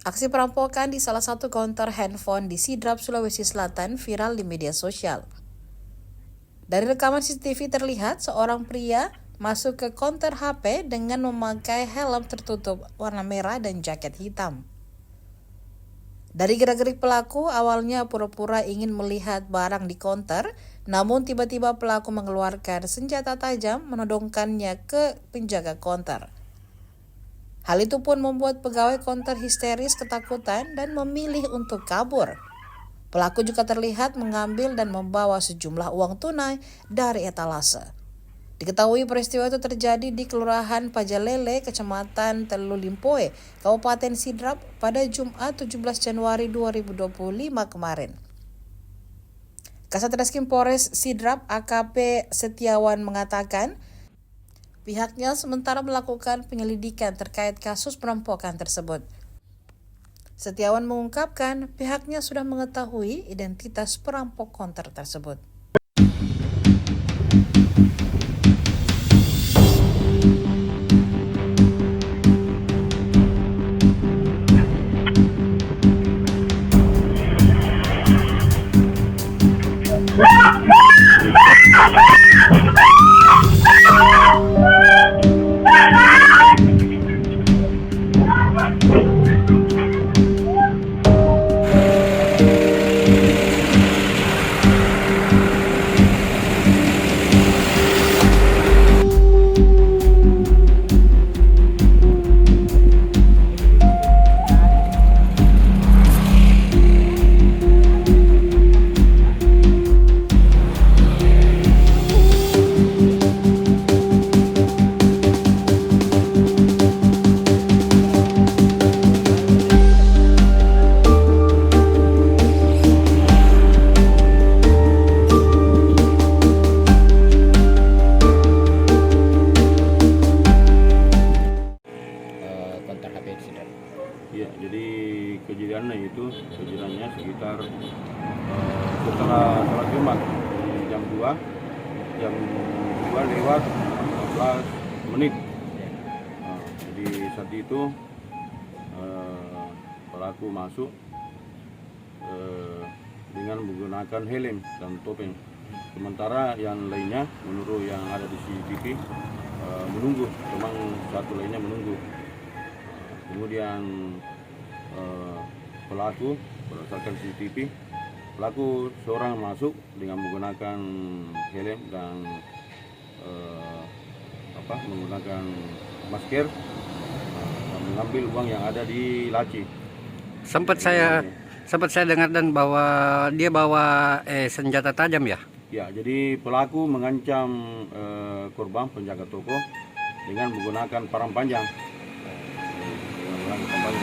Aksi perampokan di salah satu konter handphone di Sidrap, Sulawesi Selatan viral di media sosial. Dari rekaman CCTV terlihat seorang pria masuk ke konter HP dengan memakai helm tertutup warna merah dan jaket hitam. Dari gerak-gerik pelaku, awalnya pura-pura ingin melihat barang di konter, namun tiba-tiba pelaku mengeluarkan senjata tajam menodongkannya ke penjaga konter. Hal itu pun membuat pegawai konter histeris ketakutan dan memilih untuk kabur. Pelaku juga terlihat mengambil dan membawa sejumlah uang tunai dari etalase. Diketahui peristiwa itu terjadi di Kelurahan Pajalele, Kecamatan Telu Limpoe, Kabupaten Sidrap pada Jumat 17 Januari 2025 kemarin. Kasat Reskrim Polres Sidrap AKP Setiawan mengatakan pihaknya sementara melakukan penyelidikan terkait kasus perampokan tersebut. Setiawan mengungkapkan pihaknya sudah mengetahui identitas perampok konter tersebut. Konter HP di Sidrap. Iya, jadi kejadiannya sekitar setelah sholat Jumat di jam 2 lewat 15 menit. Nah, jadi saat itu pelaku masuk dengan menggunakan helm dan topeng. Sementara yang lainnya menurut yang ada di CCTV menunggu, memang satu lainnya menunggu. Kemudian pelaku berdasarkan CCTV, pelaku seorang masuk dengan menggunakan helm dan menggunakan masker dan mengambil uang yang ada di laci. Sempat saya dengar dan bahwa dia bawa senjata tajam ya? Ya, jadi pelaku mengancam korban penjaga toko dengan menggunakan parang panjang.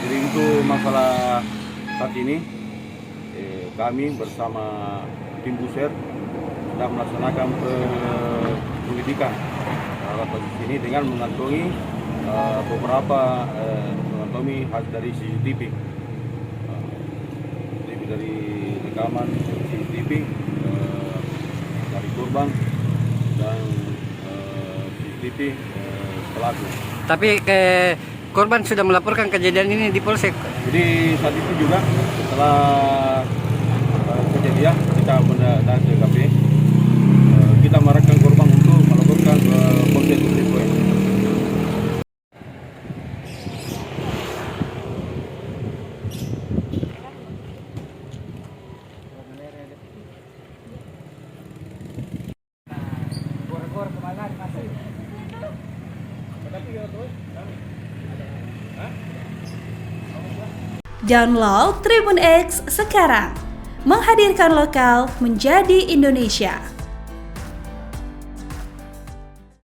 Jadi untuk masalah saat ini kami bersama tim Buser sedang melaksanakan penyelidikan terhadap kasus ini dengan mengantongi beberapa hasil dari CCTV. Dari rekaman CCTV dari korban dan CCTV pelaku. Tapi korban sudah melaporkan kejadian ini di Polsek. Jadi saat itu juga setelah kejadian kita mendatangi TKP, kita mengarahkan korban untuk melaporkan ke Polsek Limpoe. Download Tribun X sekarang, menghadirkan lokal menjadi Indonesia.